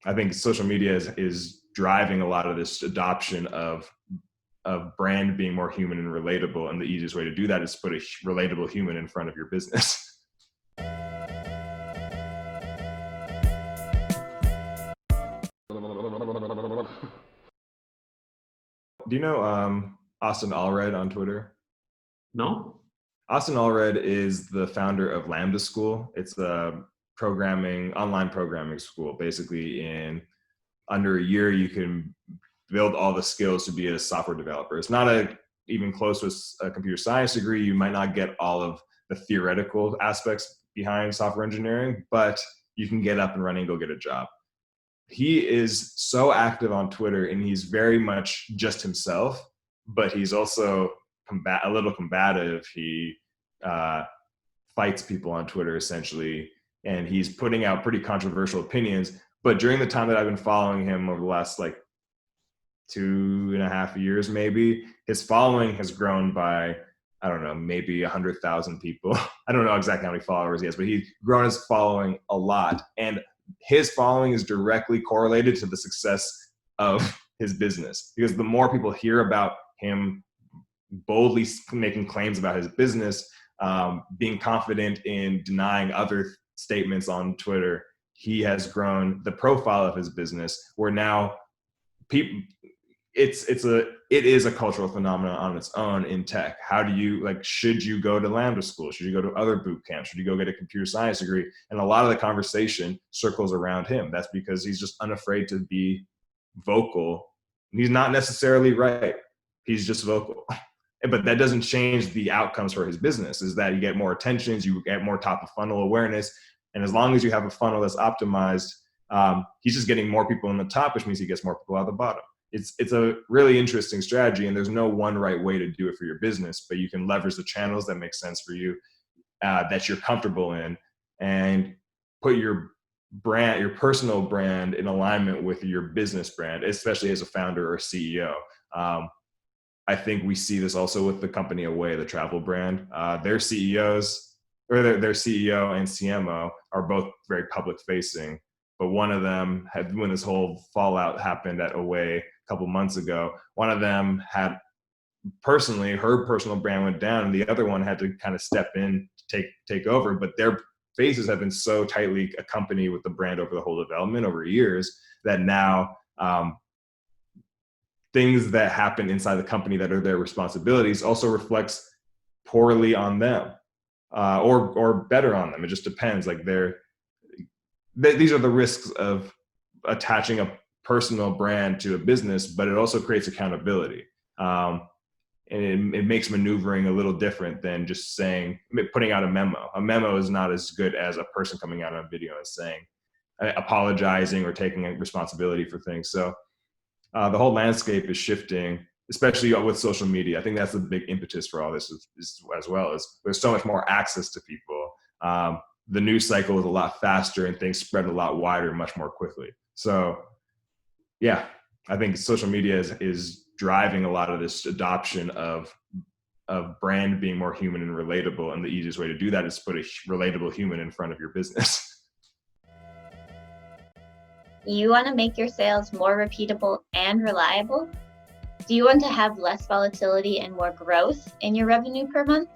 I think social media is driving a lot of this adoption of brand being more human and relatable. And the easiest way to do that is put a relatable human in front of your business. Do you know Austin Allred on Twitter? No? Austin Allred is the founder of Lambda School. It's a online programming school. Basically, in under a year, you can build all the skills to be a software developer. It's not even close to a computer science degree. You might not get all of the theoretical aspects behind software engineering, but you can get up and running and go get a job. He is so active on Twitter, and he's very much just himself, but he's also a little combative. He fights people on Twitter essentially, and he's putting out pretty controversial opinions. But during the time that I've been following him over the last 2.5 years, maybe, his following has grown by, I don't know, maybe 100,000 people. I don't know exactly how many followers he has, but he's grown his following a lot. And his following is directly correlated to the success of his business, because the more people hear about him boldly making claims about his business, being confident in denying other statements on Twitter, he has grown the profile of his business, where now people, it is a cultural phenomenon on its own in tech. How do you, should you go to Lambda School? Should you go to other boot camps? Should you go get a computer science degree? And a lot of the conversation circles around him. That's because he's just unafraid to be vocal. He's not necessarily right. He's just vocal. But that doesn't change the outcomes for his business, is that you get more attentions, you get more top of funnel awareness. And as long as you have a funnel that's optimized, he's just getting more people in the top, which means he gets more people out the bottom. It's a really interesting strategy, and there's no one right way to do it for your business, but you can leverage the channels that make sense for you, that you're comfortable in, and put your brand, your personal brand, in alignment with your business brand, especially as a founder or CEO. I think we see this also with the company Away, the travel brand. Their CEOs, or their CEO and CMO, are both very public facing. But one of them had, when this whole fallout happened at Away a couple months ago, one of them had personally, her personal brand went down, and the other one had to kind of step in to take over. But their faces have been so tightly accompanied with the brand over the whole development over years that now things that happen inside the company that are their responsibilities also reflects poorly on them, or better on them. It just depends. These are the risks of attaching a personal brand to a business, but it also creates accountability. And it makes maneuvering a little different than just putting out a memo. A memo is not as good as a person coming out on a video and saying, apologizing or taking responsibility for things. So the whole landscape is shifting, especially with social media. I think that's the big impetus for all this is as well, is there's so much more access to people. The news cycle is a lot faster, and things spread a lot wider, much more quickly. So yeah, I think social media is driving a lot of this adoption of brand being more human and relatable. And the easiest way to do that is put a relatable human in front of your business. You want to make your sales more repeatable and reliable? Do you want to have less volatility and more growth in your revenue per month?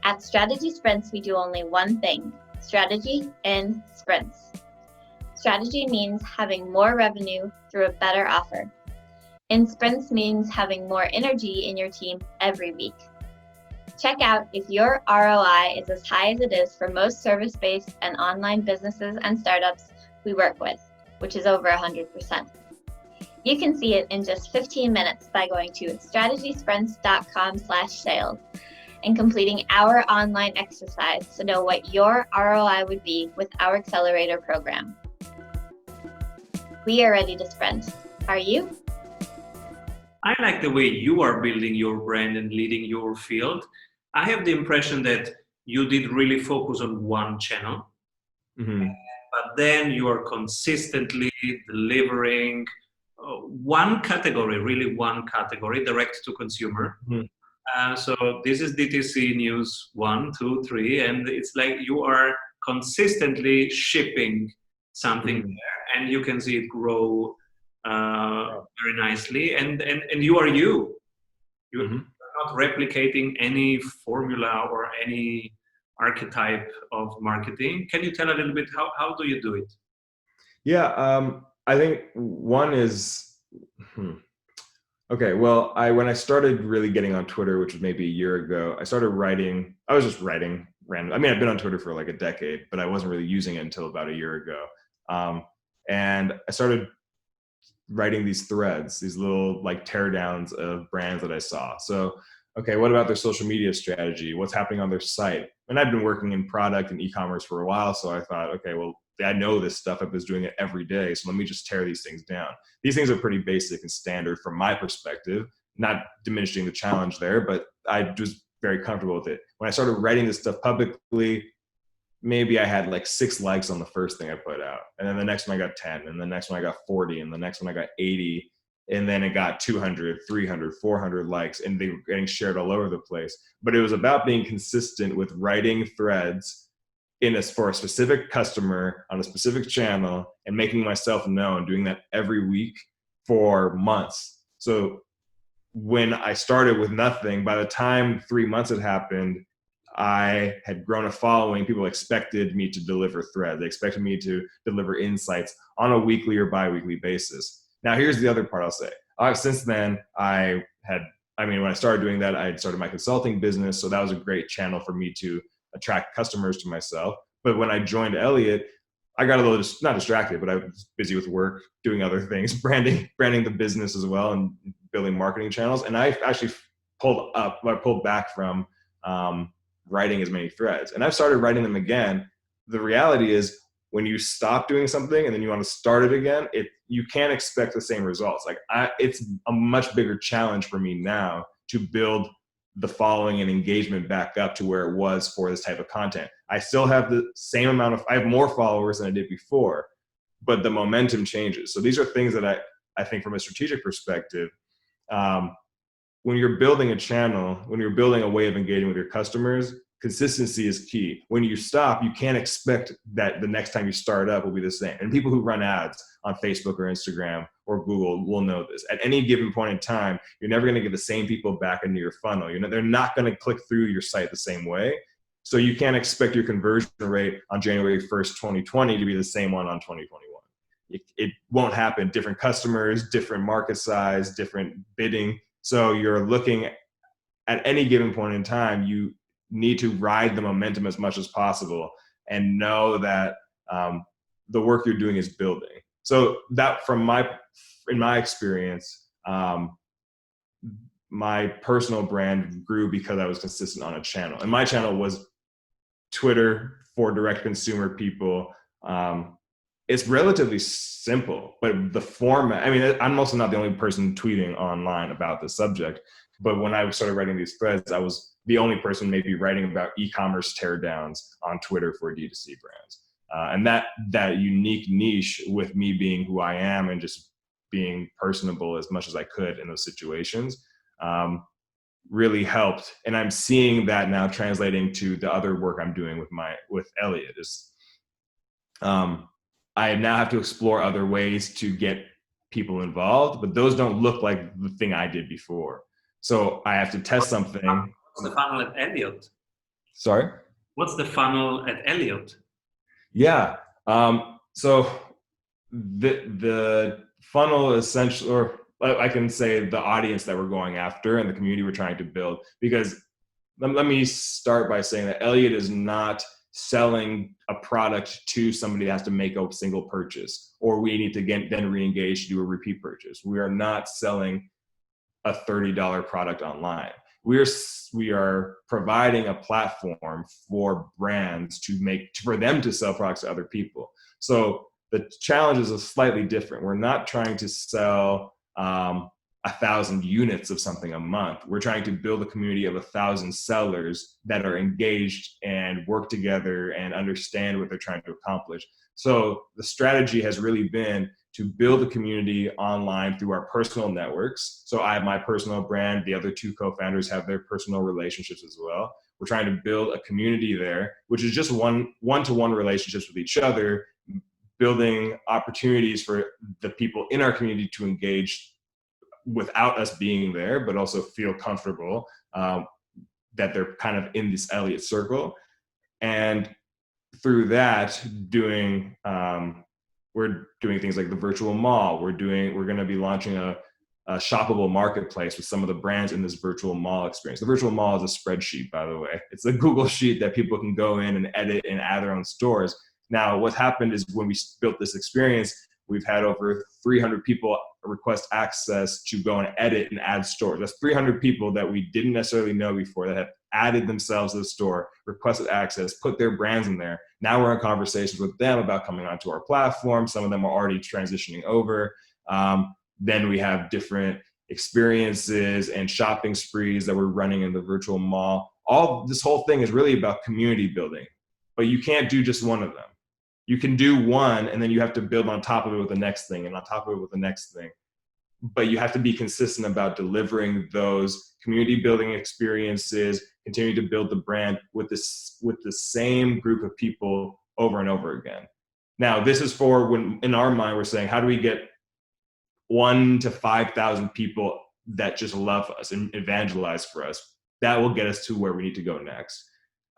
At Strategy Sprints, we do only one thing: strategy in sprints. Strategy means having more revenue through a better offer. In sprints means having more energy in your team every week. Check out if your ROI is as high as it is for most service-based and online businesses and startups we work with, which is over 100%. You can see it in just 15 minutes by going to strategysprints.com/sales and completing our online exercise to know what your ROI would be with our accelerator program. We are ready to sprint. Are you? I like the way you are building your brand and leading your field. I have the impression that you did really focus on one channel, but then you are consistently delivering one category, direct to consumer. So this is DTC news 1, 2, 3, and it's like you are consistently shipping something there, and you can see it grow very nicely. And you are you. You're not replicating any formula or any archetype of marketing. Can you tell a little bit how do you do it? Yeah, I think one is, okay, well, when I started really getting on Twitter, which was maybe a year ago, I started writing. I was just writing random. I mean, I've been on Twitter for like a decade, but I wasn't really using it until about a year ago. And I started writing these threads, these little like teardowns of brands that I saw. So, okay, what about their social media strategy? What's happening on their site? And I've been working in product and e-commerce for a while, so I thought, okay, well, I know this stuff. I was doing it every day, so let me just tear these things down. These things are pretty basic and standard from my perspective, not diminishing the challenge there, but I was very comfortable with it. When I started writing this stuff publicly, maybe I had like 6 likes on the first thing I put out. And then the next one I got 10, and the next one I got 40, and the next one I got 80. And then it got 200, 300, 400 likes, and they were getting shared all over the place. But it was about being consistent with writing threads for a specific customer on a specific channel and making myself known, doing that every week for months. So when I started with nothing, by the time 3 months had happened, I had grown a following. People expected me to deliver threads. They expected me to deliver insights on a weekly or bi-weekly basis. Now, here's the other part I'll say. Since then, when I started doing that, I had started my consulting business. So that was a great channel for me to attract customers to myself. But when I joined Elliot, I got a little, not distracted, but I was busy with work, doing other things, branding the business as well, and building marketing channels. And I actually pulled back from writing as many threads. And I've started writing them again. The reality is, when you stop doing something and then you want to start it again, you can't expect the same results. It's a much bigger challenge for me now to build the following and engagement back up to where it was for this type of content. I still have the same amount I have more followers than I did before, but the momentum changes. So these are things that I think from a strategic perspective, when you're building a channel, when you're building a way of engaging with your customers, consistency is key. When you stop, you can't expect that the next time you start up will be the same. And people who run ads on Facebook or Instagram or Google will know this. At any given point in time, you're never going to get the same people back into your funnel. They're not going to click through your site the same way. So you can't expect your conversion rate on January 1st, 2020 to be the same one on 2021. It won't happen. Different customers, different market size, different bidding. So you're looking at any given point in time, you need to ride the momentum as much as possible and know that the work you're doing is building. So that in my experience, my personal brand grew because I was consistent on a channel. And my channel was Twitter for direct consumer people. It's relatively simple, but the format, I'm also not the only person tweeting online about this subject, but when I started writing these threads, I was the only person maybe writing about e-commerce teardowns on Twitter for D2C brands. And that unique niche, with me being who I am and just being personable as much as I could in those situations, really helped. And I'm seeing that now translating to the other work I'm doing with Elliot. I now have to explore other ways to get people involved, but those don't look like the thing I did before. So I have to test something. What's the funnel at Elliot? Sorry? What's the funnel at Elliot? Yeah. So the funnel essentially, or I can say the audience that we're going after and the community we're trying to build, because let me start by saying that Elliot is not selling a product to somebody that has to make a single purchase, or we need to then re-engage to do a repeat purchase. We are not selling a $30 product online. We are providing a platform for brands for them to sell products to other people. So the challenge is slightly different. We're not trying to sell 1,000 units of something a month. We're trying to build a community of 1,000 sellers that are engaged and work together and understand what they're trying to accomplish. So the strategy has really been to build a community online through our personal networks. So I have my personal brand. The other 2 co-founders have their personal relationships as well. We're trying to build a community there, which is just one-to-one relationships with each other, building opportunities for the people in our community to engage without us being there, but also feel comfortable that they're kind of in this Elliott circle. And through that, we're doing things like the virtual mall. We're going to be launching a shoppable marketplace with some of the brands in this virtual mall experience. The virtual mall is a spreadsheet, by the way. It's a Google sheet that people can go in and edit and add their own stores. Now, what happened is when we built this experience, we've had over 300 people request access to go and edit and add stores. That's 300 people that we didn't necessarily know before that have added themselves to the store, requested access, put their brands in there. Now we're in conversations with them about coming onto our platform. Some of them are already transitioning over. Then we have different experiences and shopping sprees that we're running in the virtual mall. This whole thing is really about community building, but you can't do just one of them. You can do one, and then you have to build on top of it with the next thing, and on top of it with the next thing. But you have to be consistent about delivering those community building experiences, continue to build the brand with the same group of people over and over again. Now, this is for when, in our mind, we're saying, how do we get 1,000 to 5,000 people that just love us and evangelize for us? That will get us to where we need to go next.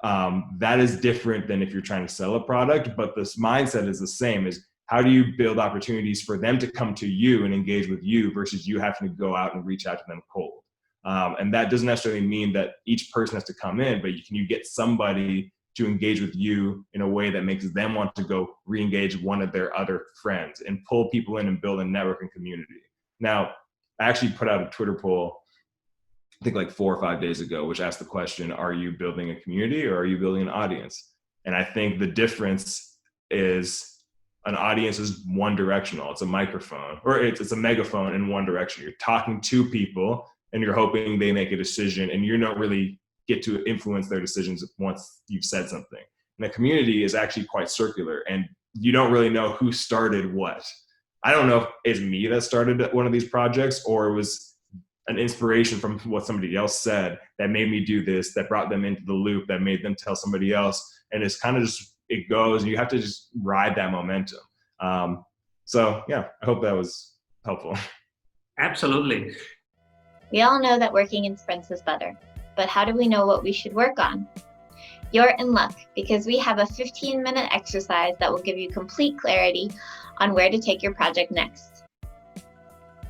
That is different than if you're trying to sell a product, but this mindset is the same. Is how do you build opportunities for them to come to you and engage with you versus you having to go out and reach out to them cold? And that doesn't necessarily mean that each person has to come in, but you get somebody to engage with you in a way that makes them want to go re-engage one of their other friends and pull people in and build a network and community. Now, I actually put out a Twitter poll, I think like 4 or 5 days ago, which asked the question, are you building a community or are you building an audience? And I think the difference is an audience is one directional. It's a microphone, or it's a megaphone in one direction. You're talking to people and you're hoping they make a decision, and you don't really get to influence their decisions once you've said something. And the community is actually quite circular, and you don't really know who started what. I don't know if it's me that started one of these projects or it was an inspiration from what somebody else said that made me do this, that brought them into the loop, that made them tell somebody else. And it's kind of just, it goes, and you have to just ride that momentum. So yeah, I hope that was helpful. Absolutely. We all know that working in sprints is better, but how do we know what we should work on? You're in luck because we have a 15-minute exercise that will give you complete clarity on where to take your project next.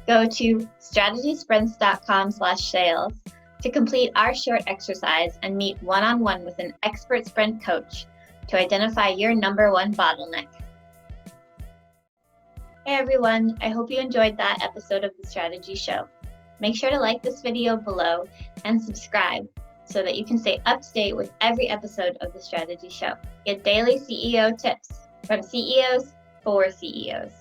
Go to strategysprints.com/sales to complete our short exercise and meet one-on-one with an expert sprint coach to identify your #1 bottleneck. Hey everyone, I hope you enjoyed that episode of The Strategy Show. Make sure to like this video below and subscribe so that you can stay up to date with every episode of The Strategy Show. Get daily CEO tips from CEOs for CEOs.